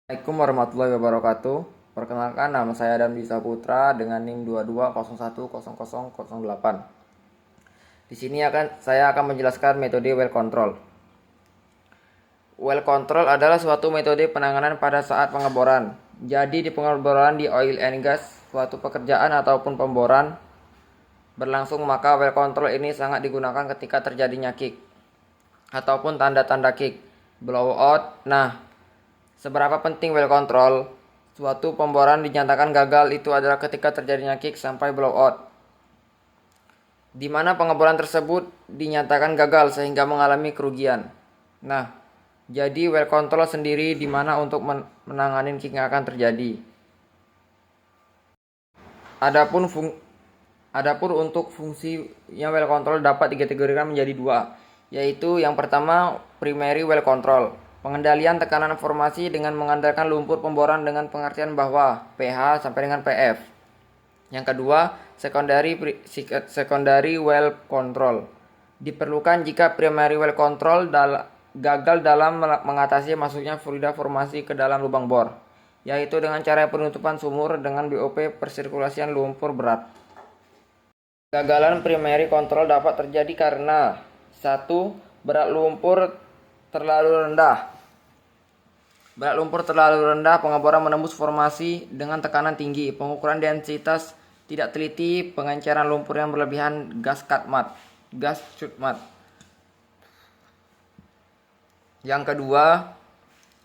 Assalamualaikum warahmatullahi wabarakatuh. Perkenalkan, nama saya Adam Disa Putra dengan NIM 22010008. Di sini saya akan menjelaskan metode well control. Well control adalah suatu metode penanganan pada saat pengeboran. Jadi di pengeboran di oil and gas, suatu pekerjaan ataupun pemboran berlangsung, maka well control ini sangat digunakan ketika terjadinya kick ataupun tanda-tanda kick, blowout. Nah, seberapa penting well control? Suatu pemboran dinyatakan gagal itu adalah ketika terjadinya kick sampai blowout, di mana pengeboran tersebut dinyatakan gagal sehingga mengalami kerugian. Nah, jadi well control sendiri di mana untuk menangani kick yang akan terjadi. Adapun untuk fungsinya well control dapat dikategorikan menjadi dua, yaitu yang pertama primary well control, pengendalian tekanan formasi dengan mengandalkan lumpur pemboran dengan pengertian bahwa pH sampai dengan pF. Yang kedua, secondary well control, diperlukan jika primary well control gagal dalam mengatasi masuknya fluida formasi ke dalam lubang bor, yaitu dengan cara penutupan sumur dengan BOP persirkulasian lumpur berat. Kegagalan primary control dapat terjadi karena 1. Berat lumpur terlalu rendah. Berat lumpur terlalu rendah, pengeboran menembus formasi dengan tekanan tinggi, pengukuran densitas tidak teliti, pengenceran lumpur yang berlebihan, gas shoot mat. Yang kedua,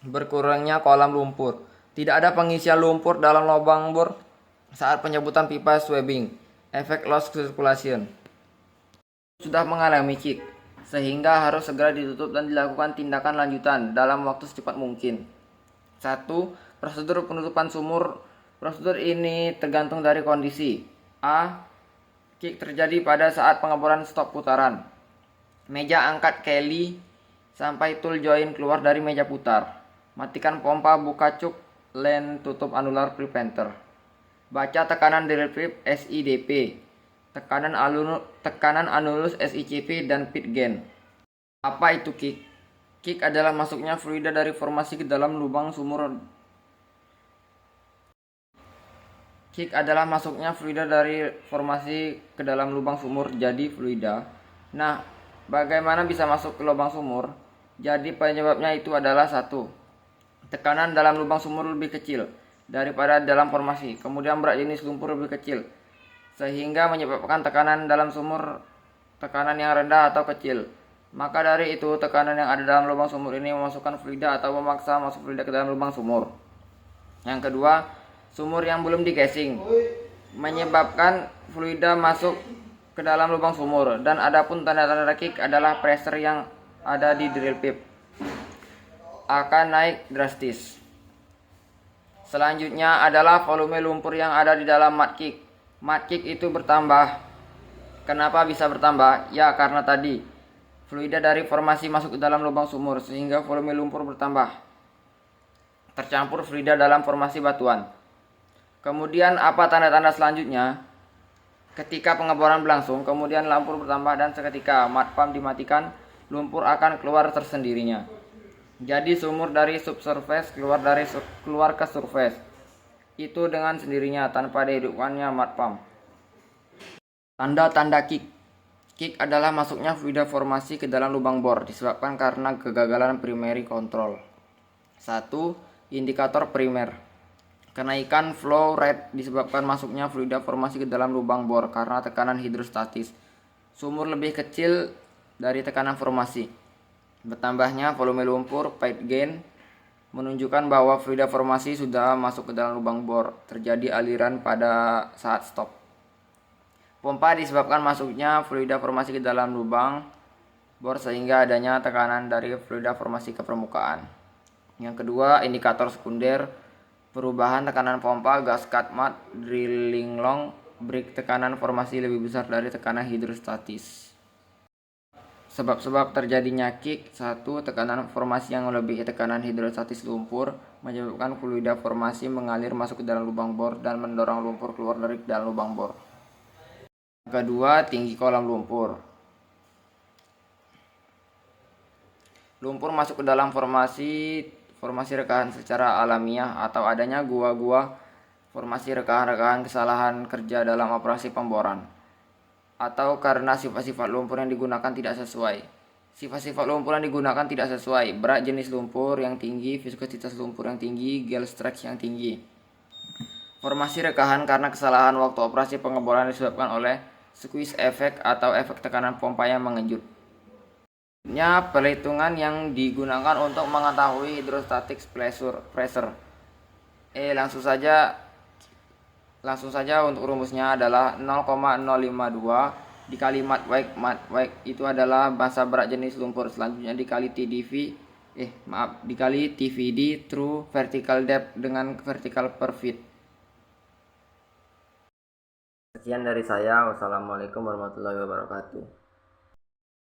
berkurangnya kolam lumpur. Tidak ada pengisian lumpur dalam lubang bor saat penyebutan pipa swabbing, efek loss circulation. Sudah mengalami kick, sehingga harus segera ditutup dan dilakukan tindakan lanjutan dalam waktu secepat mungkin. 1. Prosedur penutupan sumur. Prosedur ini tergantung dari kondisi. A. Kick terjadi pada saat pengeboran stop putaran. Meja angkat Kelly sampai tool join keluar dari meja putar. Matikan pompa, buka cuk, len tutup anular preventer. Baca tekanan drill pip SIDP, tekanan anulus SICP, dan pit gain. Apa itu kick? Kick adalah masuknya fluida dari formasi ke dalam lubang sumur. Jadi fluida. Nah, bagaimana bisa masuk ke lubang sumur? Jadi penyebabnya itu adalah 1. Tekanan dalam lubang sumur lebih kecil daripada dalam formasi. Kemudian berat jenis lumpur lebih kecil, sehingga menyebabkan tekanan dalam sumur tekanan yang rendah atau kecil. Maka dari itu tekanan yang ada dalam lubang sumur ini memasukkan fluida atau memaksa masuk fluida ke dalam lubang sumur. Yang kedua, sumur yang belum di-casing menyebabkan fluida masuk ke dalam lubang sumur. Dan adapun tanda-tanda kick adalah pressure yang ada di drill pip akan naik drastis. Selanjutnya adalah volume lumpur yang ada di dalam mud kick. Mud kick itu bertambah. Kenapa bisa bertambah? Ya, karena tadi fluida dari formasi masuk ke dalam lubang sumur sehingga volume lumpur bertambah, tercampur fluida dalam formasi batuan. Kemudian apa tanda-tanda selanjutnya? Ketika pengeboran berlangsung, kemudian lumpur bertambah dan seketika mud pump dimatikan, lumpur akan keluar tersendirinya. Jadi sumur dari subsurface keluar ke surface. Itu dengan sendirinya tanpa dihidupkannya mud pump. Tanda-tanda kick. Kick adalah masuknya fluida formasi ke dalam lubang bor disebabkan karena kegagalan primary control. 1. Indikator primer. Kenaikan flow rate disebabkan masuknya fluida formasi ke dalam lubang bor karena tekanan hidrostatis. Sumur lebih kecil dari tekanan formasi. Bertambahnya volume lumpur, pit gain, menunjukkan bahwa fluida formasi sudah masuk ke dalam lubang bor. Terjadi aliran pada saat stop. Pompa disebabkan masuknya fluida formasi ke dalam lubang bor sehingga adanya tekanan dari fluida formasi ke permukaan. Yang kedua, indikator sekunder, perubahan tekanan pompa, gas cut mat, drilling long, break tekanan formasi lebih besar dari tekanan hidrostatis. Sebab-sebab terjadinya kick. 1. Tekanan formasi yang melebihi tekanan hidrostatis lumpur menyebabkan fluida formasi mengalir masuk ke dalam lubang bor dan mendorong lumpur keluar dari dalam lubang bor. Kedua, tinggi kolam lumpur. Lumpur masuk ke dalam formasi formasi rekahan secara alamiah atau adanya gua-gua, formasi rekahan-rekahan kesalahan kerja dalam operasi pemboran, atau karena sifat-sifat lumpur yang digunakan tidak sesuai. Sifat-sifat lumpur yang digunakan tidak sesuai: berat jenis lumpur yang tinggi, viskositas lumpur yang tinggi, gel stretch yang tinggi. Formasi rekahan karena kesalahan waktu operasi pengeboran disebabkan oleh squeeze effect atau efek tekanan pompa yang mengejut. Perhitungan yang digunakan untuk mengetahui hydrostatic pressure. Langsung saja untuk rumusnya adalah 0,052 dikali mat wake itu adalah massa berat jenis lumpur, selanjutnya dikali dikali TVD true vertical depth dengan vertical per feet. Sekian dari saya. Wassalamualaikum warahmatullahi wabarakatuh.